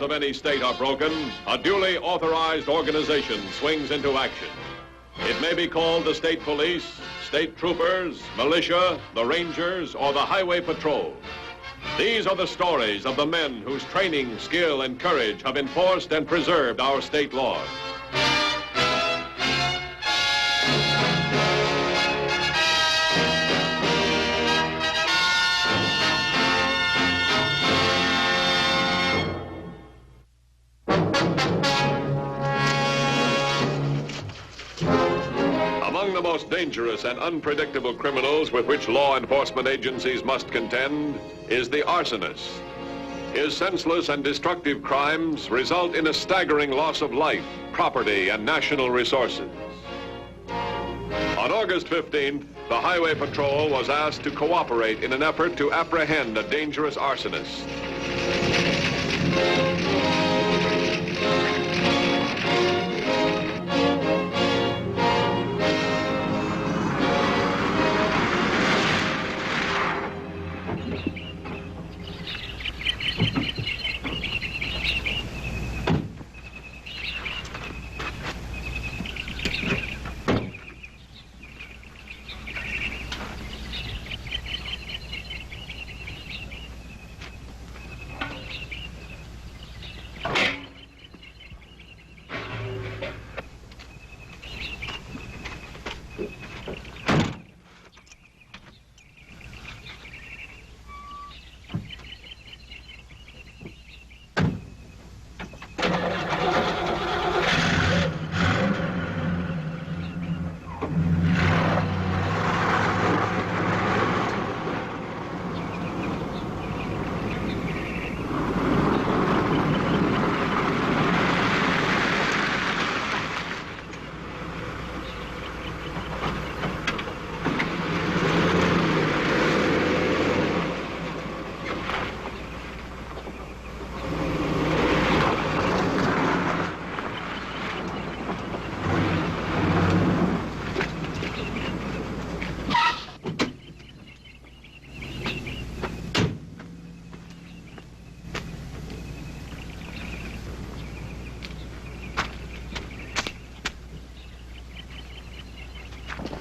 of any state are broken, a duly authorized organization swings into action. It may be called the state police, state troopers, militia, the rangers, or the highway patrol. These are the stories of the men whose training, skill, and courage have enforced and preserved our state laws. Among the most dangerous and unpredictable criminals with which law enforcement agencies must contend is the arsonist. His senseless and destructive crimes result in a staggering loss of life, property, and national resources. On August 15th, the Highway Patrol was asked to cooperate in an effort to apprehend a dangerous arsonist.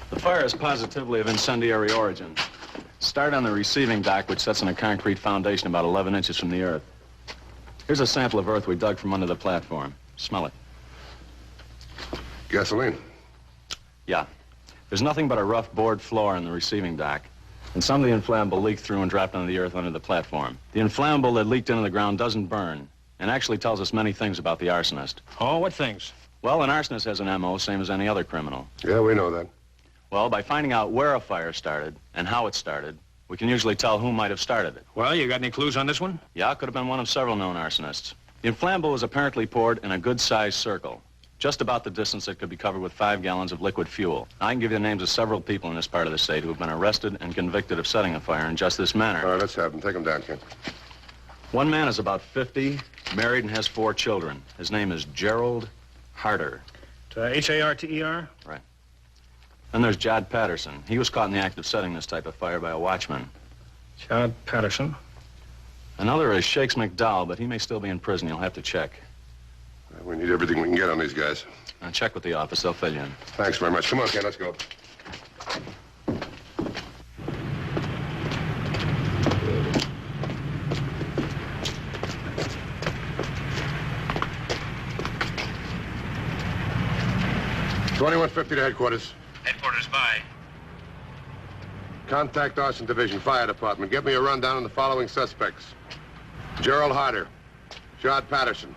The fire is positively of incendiary origin. Start on the receiving dock, which sits on a concrete foundation about 11 inches from the earth. Here's a sample of earth we dug from under the platform. Smell it. Gasoline. Yeah. There's nothing but a rough board floor in the receiving dock, and some of the inflammable leaked through and dropped onto the earth under the platform. The inflammable that leaked into the ground doesn't burn, and actually tells us many things about the arsonist. Oh, what things? Well, an arsonist has an M.O., same as any other criminal. Yeah, we know that. Well, by finding out where a fire started and how it started, we can usually tell who might have started it. Well, you got any clues on this one? Yeah, it could have been one of several known arsonists. The inflammable was apparently poured in a good-sized circle, just about the distance that could be covered with 5 gallons of liquid fuel. I can give you the names of several people in this part of the state who have been arrested and convicted of setting a fire in just this manner. All right, let's have them. Take them down, Ken. One man is about 50, married, and has 4 children. His name is Gerald Harter. H-A-R-T-E-R? Right. Then there's Jod Patterson. He was caught in the act of setting this type of fire by a watchman. Jod Patterson. Another is Shakes McDowell, but he may still be in prison. You'll have to check. We need everything we can get on these guys. Now check with the office. They'll fill you in. Thanks very much. Come on, Ken, let's go. $21.50 to headquarters. Headquarters by. Contact Arson Division, Fire Department. Get me a rundown on the following suspects. Gerald Harder, Jod Patterson,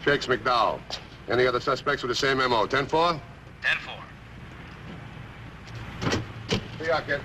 Shakes McDowell. Any other suspects with the same M.O.? 10-4? 10-4. See ya, kid.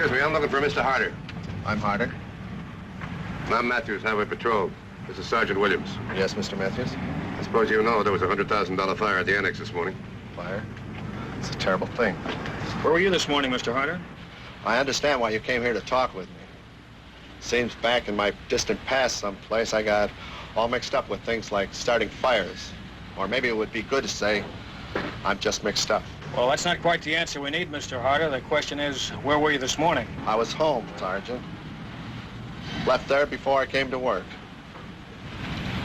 Excuse me, I'm looking for Mr. Harder. I'm Harder. I'm Matthews, Highway Patrol. This is Sergeant Williams. Yes, Mr. Matthews. I suppose you know there was a $100,000 fire at the annex this morning. Fire? It's a terrible thing. Where were you this morning, Mr. Harder? I understand why you came here to talk with me. Seems back in my distant past someplace, I got all mixed up with things like starting fires. Or maybe it would be good to say, I'm just mixed up. Well, that's not quite the answer we need, Mr. Harder. The question is, where were you this morning? I was home, Sergeant. Left there before I came to work.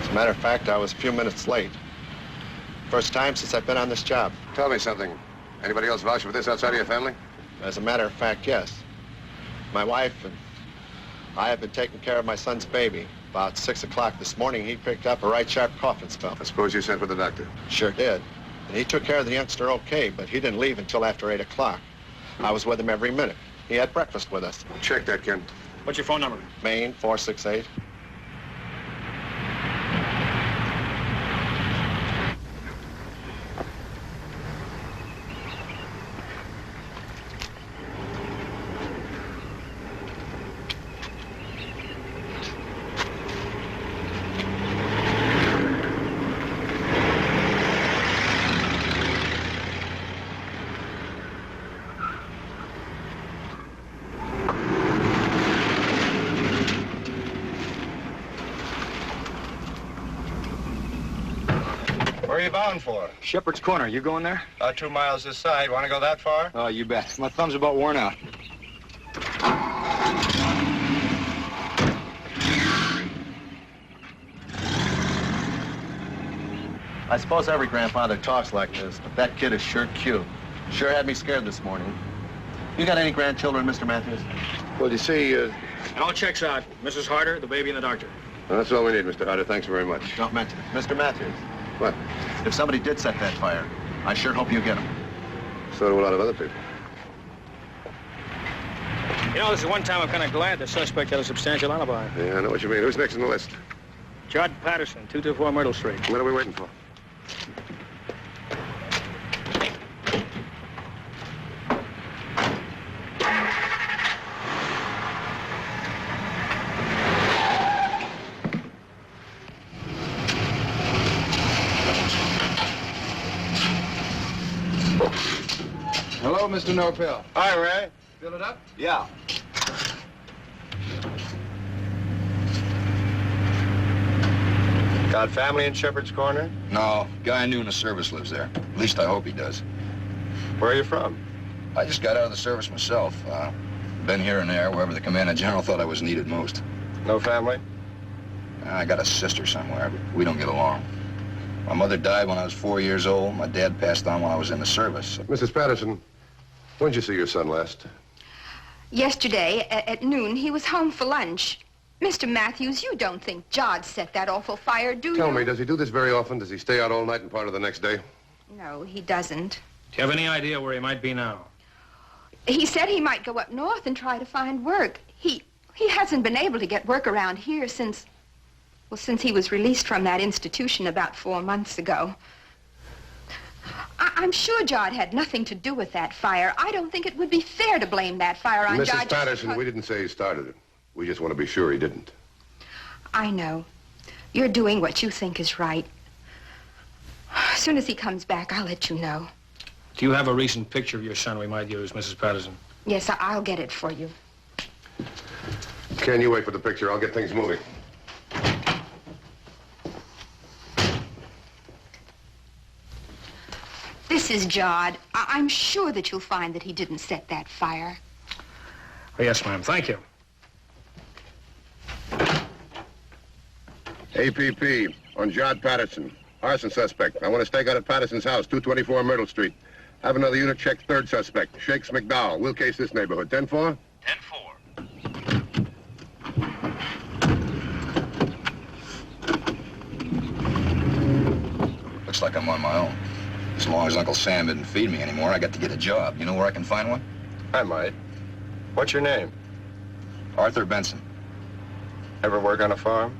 As a matter of fact, I was a few minutes late. First time since I've been on this job. Tell me something. Anybody else vouch for this outside of your family? As a matter of fact, yes. My wife and I have been taking care of my son's baby. About 6 o'clock this morning, he picked up a right sharp coughing spell. I suppose you sent for the doctor. Sure did. And he took care of the youngster okay, but he didn't leave until after 8 o'clock. I was with him every minute. He had breakfast with us. Check that, Ken. What's your phone number? Maine 468. Where are you bound for? Shepherd's Corner. You going there? About 2 miles this side. Want to go that far? Oh, you bet. My thumb's about worn out. I suppose every grandfather talks like this, but that kid is sure cute. Sure had me scared this morning. You got any grandchildren, Mr. Matthews? Well, you see, It all checks out. Mrs. Harder, the baby, and the doctor. that's all we need, Mr. Harder. Thanks very much. Don't mention it. Mr. Matthews, What? if somebody did set that fire, I sure hope you get him. So do a lot of other people. You know, this is one time I'm kind of glad the suspect had a substantial alibi. Yeah, I know what you mean. Who's next on the list? Judd Patterson, 224 Myrtle Street. What are we waiting for? Hello, Mr. Norpel. Hi, Ray. Fill it up? Yeah. Got family in Shepherd's Corner? No, guy I knew in the service lives there. At least I hope he does. Where are you from? I just got out of the service myself. Been here and there, wherever the commanding general thought I was needed most. No family? I got a sister somewhere, but we don't get along. My mother died when I was 4 years old. My dad passed on when I was in the service. Mrs. Patterson, when did you see your son last? Yesterday, at noon, he was home for lunch. Mr. Matthews, you don't think Judd set that awful fire, do you? Tell me, does he do this very often? Does he stay out all night and part of the next day? No, he doesn't. Do you have any idea where he might be now? He said he might go up north and try to find work. He hasn't been able to get work around here since he was released from that institution about 4 months ago. I'm sure Judd had nothing to do with that fire. I don't think it would be fair to blame that fire on Judd. Mrs. Patterson, we didn't say he started it. We just want to be sure he didn't. I know. You're doing what you think is right. As soon as he comes back, I'll let you know. Do you have a recent picture of your son we might use, Mrs. Patterson? Yes, I'll get it for you. Ken, you wait for the picture. I'll get things moving. This is Judd. I'm sure that you'll find that he didn't set that fire. Oh, yes, ma'am. Thank you. APP on Judd Patterson. Arson suspect. I want to stake out at Patterson's house, 224 Myrtle Street. Have another unit check third suspect, Shakes McDowell. We'll case this neighborhood. 10-4? 10-4. Looks like I'm on my own. As long as Uncle Sam didn't feed me anymore, I got to get a job. You know where I can find one? I might. What's your name? Arthur Benson. Ever work on a farm?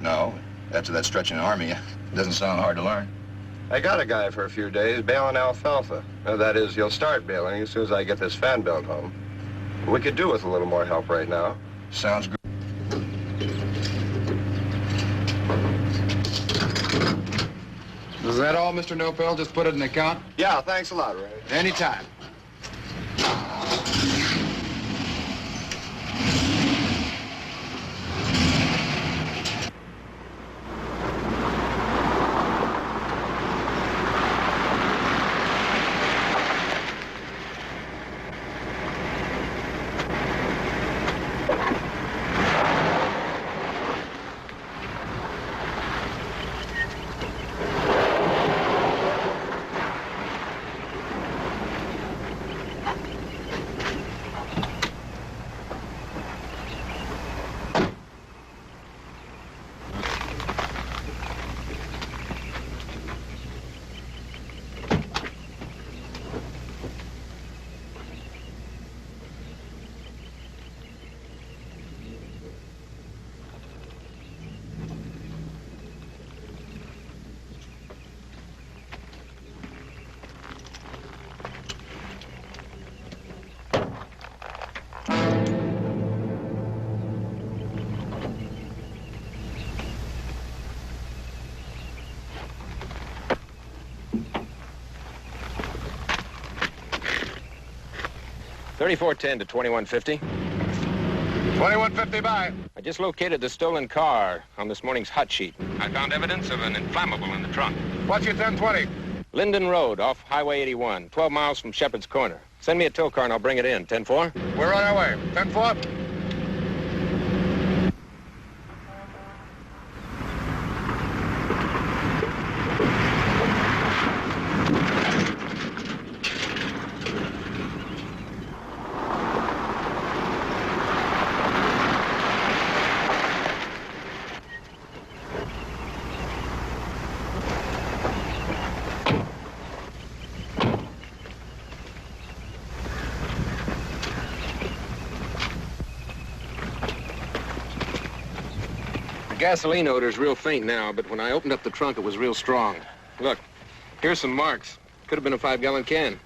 No. After that stretch in the Army, it doesn't sound hard to learn. I got a guy for a few days baling alfalfa. That is, he'll start baling as soon as I get this fan belt home. We could do with a little more help right now. Sounds good. Is that all, Mr. Nopel? Just put it in the account? Yeah, thanks a lot, Ray. Anytime. $34.10 to $21.50. 2150 by. I just located the stolen car on this morning's hot sheet. I found evidence of an inflammable in the trunk. What's your 1020? Linden Road, off Highway 81, 12 miles from Shepherd's Corner. Send me a tow car and I'll bring it in. 10-4? We're on our way. 10-4? Gasoline odor's real faint now, but when I opened up the trunk, it was real strong. Look, here's some marks. Could have been a 5-gallon can.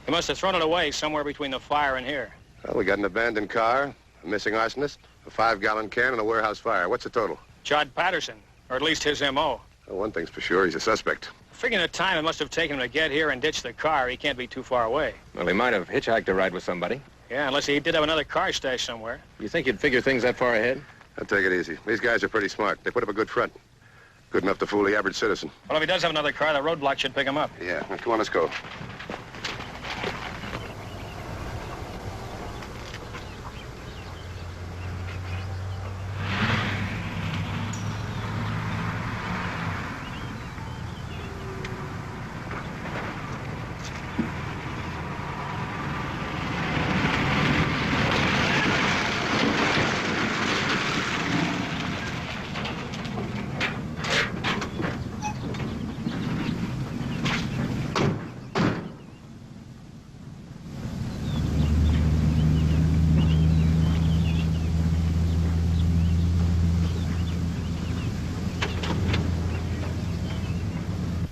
He must have thrown it away somewhere between the fire and here. Well, we got an abandoned car, a missing arsonist, a 5-gallon can, and a warehouse fire. What's the total? Chad Patterson, or at least his M.O. Well, one thing's for sure, he's a suspect. Figuring the time it must have taken him to get here and ditch the car, he can't be too far away. Well, he might have hitchhiked a ride with somebody. Yeah, unless he did have another car stashed somewhere. You think you'd figure things that far ahead? I'll take it easy. These guys are pretty smart. They put up a good front. Good enough to fool the average citizen. Well, if he does have another car, the roadblock should pick him up. Yeah, well, come on, let's go.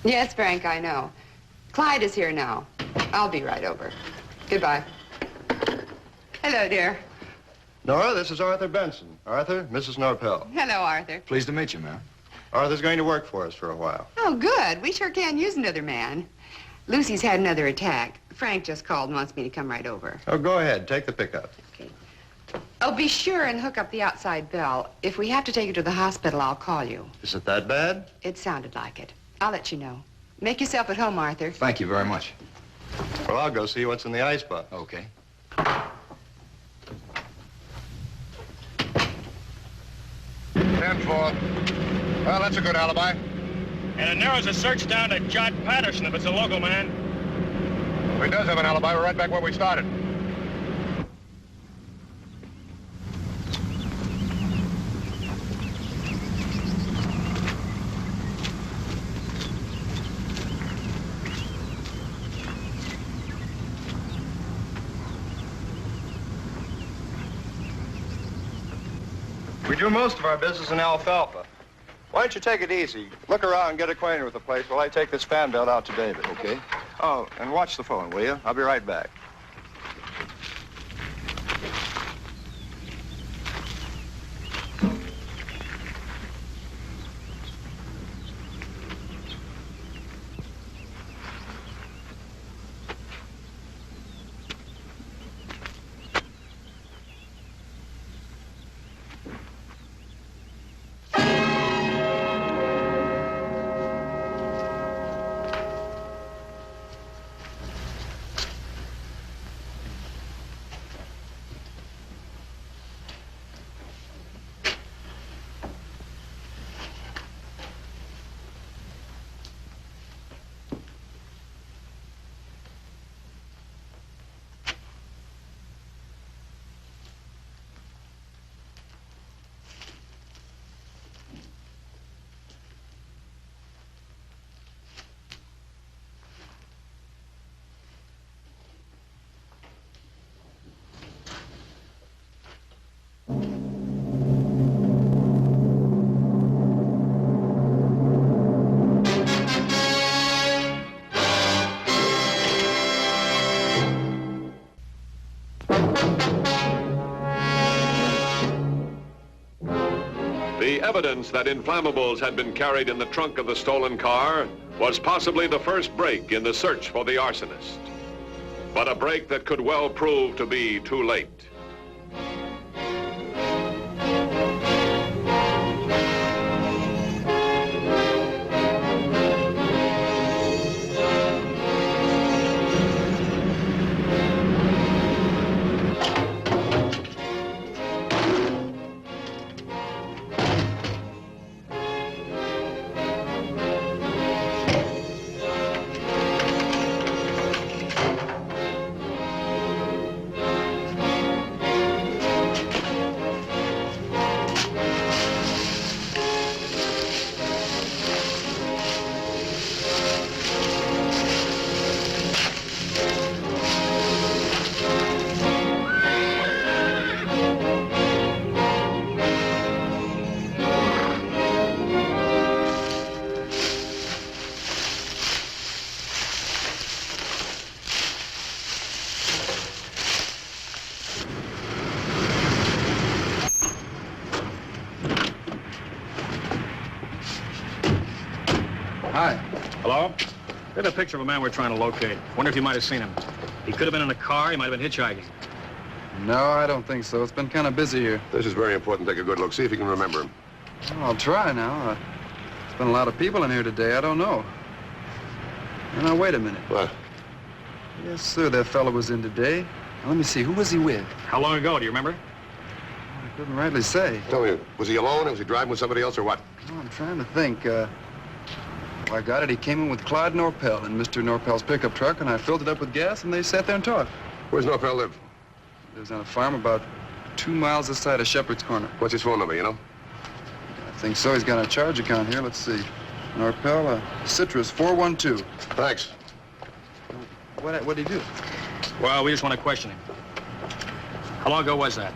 Yes, Frank, I know. Clyde is here now. I'll be right over. Goodbye. Hello, dear. Nora, this is Arthur Benson. Arthur, Mrs. Norpel. Hello, Arthur. Pleased to meet you, ma'am. Arthur's going to work for us for a while. Oh, good. We sure can't use another man. Lucy's had another attack. Frank just called and wants me to come right over. Oh, go ahead. Take the pickup. Okay. Oh, be sure and hook up the outside bell. If we have to take her to the hospital, I'll call you. Is it that bad? It sounded like it. I'll let you know. Make yourself at home, Arthur. Thank you very much. Well, I'll go see what's in the icebox. Okay. 10-4. Well, that's a good alibi. And it narrows the search down to Chad Patterson if it's a local man. If he does have an alibi, we're right back where we started. We do most of our business in Alfalfa. Why don't you take it easy? Look around and get acquainted with the place while I take this fan belt out to David. Okay. Oh, and watch the phone, will you? I'll be right back. evidence that inflammables had been carried in the trunk of the stolen car was possibly the first break in the search for the arsonist. But a break that could well prove to be too late. Hi. Hello? Get a picture of a man we're trying to locate. Wonder if you might have seen him. He could have been in a car. He might have been hitchhiking. No, I don't think so. It's been kind of busy here. This is very important. Take a good look. See if you can remember him. Well, I'll try now. There's been a lot of people in here today. I don't know. Now, wait a minute. What? Yes, sir, that fellow was in today. Now, let me see. Who was he with? How long ago? Do you remember? I couldn't rightly say. Tell me, was he alone or was he driving with somebody else or what? Oh, I'm trying to think. I got it. He came in with Clyde Norpel in Mr. Norpel's pickup truck, and I filled it up with gas, and they sat there and talked. Where's Norpel live? He lives on a farm about 2 miles this side of Shepherd's Corner. What's his phone number, you know? I think so. He's got a charge account here. Let's see. Norpel, Citrus 412. Thanks. What'd he do? Well, we just want to question him. How long ago was that?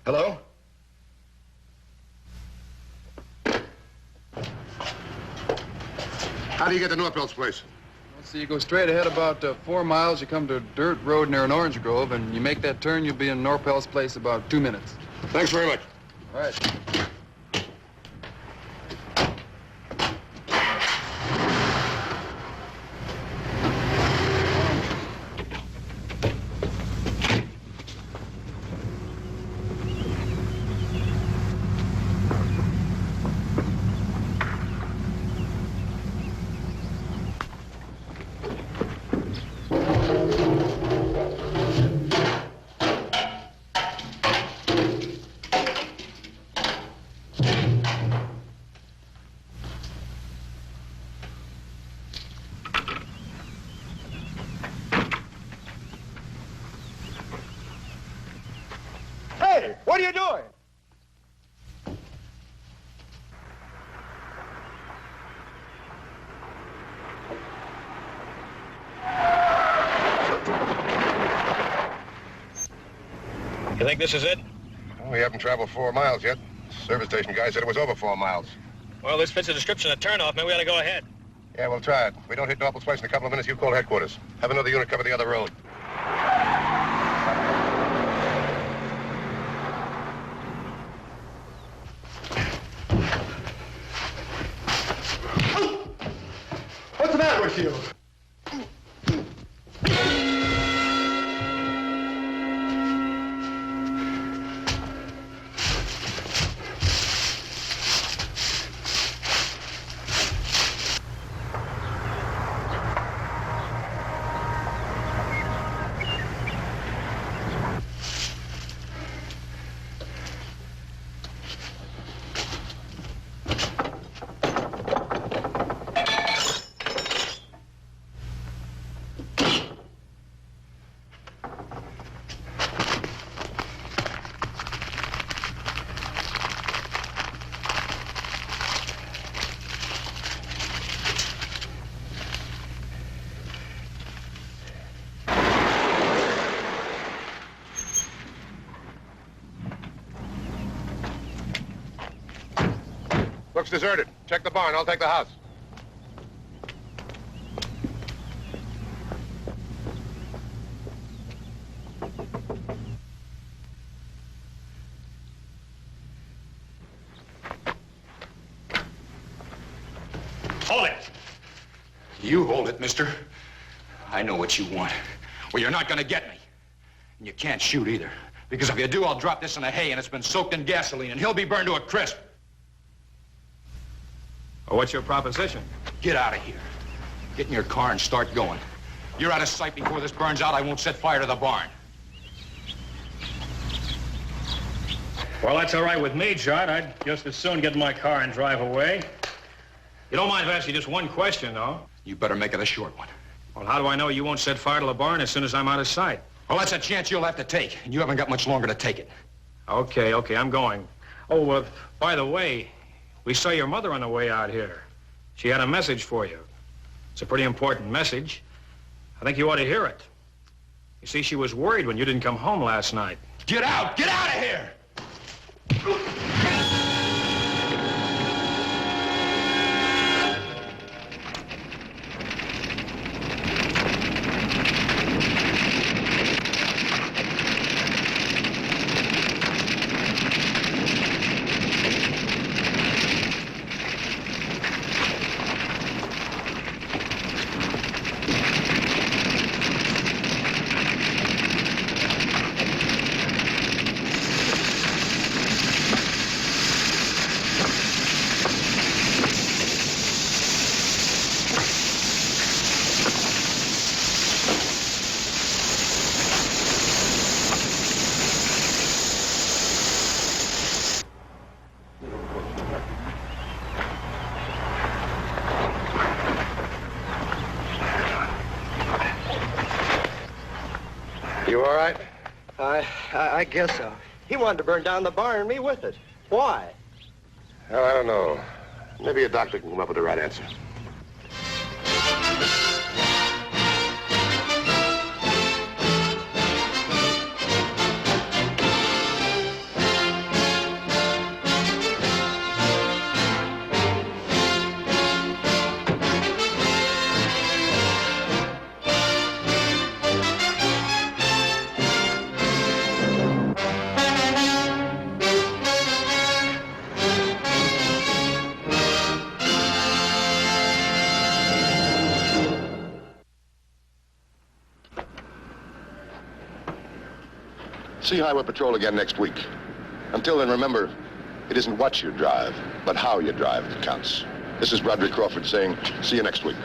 Hello? How do you get to Norpel's place? Let's see, you go straight ahead about 4 miles. You come to a dirt road near an orange grove, and you make that turn, you'll be in Norpel's place about 2 minutes. Thanks very much. All right. Hey, what are you doing? You think this is it? Well, we haven't traveled 4 miles yet. Service station guy said it was over 4 miles. Well, this fits the description of turnoff. Maybe we ought to go ahead. Yeah, we'll try it. If we don't hit Norpel's place in a couple of minutes, you call headquarters. Have another unit cover the other road. What's the matter with you? Looks deserted. Check the barn. I'll take the house. Hold it. You hold it, mister. I know what you want. Well, you're not gonna get me. And you can't shoot either. Because if you do, I'll drop this in the hay and it's been soaked in gasoline and he'll be burned to a crisp. Well, what's your proposition? Get out of here. Get in your car and start going. You're out of sight before this burns out. I won't set fire to the barn. Well, that's all right with me, Jot. I'd just as soon get in my car and drive away. You don't mind if I ask you just one question, though? You better make it a short one. Well, how do I know you won't set fire to the barn as soon as I'm out of sight? Well, that's a chance you'll have to take, and you haven't got much longer to take it. Okay, I'm going. Oh, by the way, we saw your mother on the way out here. She had a message for you. It's a pretty important message. I think you ought to hear it. You see, she was worried when you didn't come home last night. Get out! Get out of here! You all right? I guess so. He wanted to burn down the barn and me with it. Why? Well, I don't know. Maybe a doctor can come up with the right answer. See Highway Patrol again next week. Until then, remember, it isn't what you drive, but how you drive that counts. This is Broderick Crawford saying, see you next week.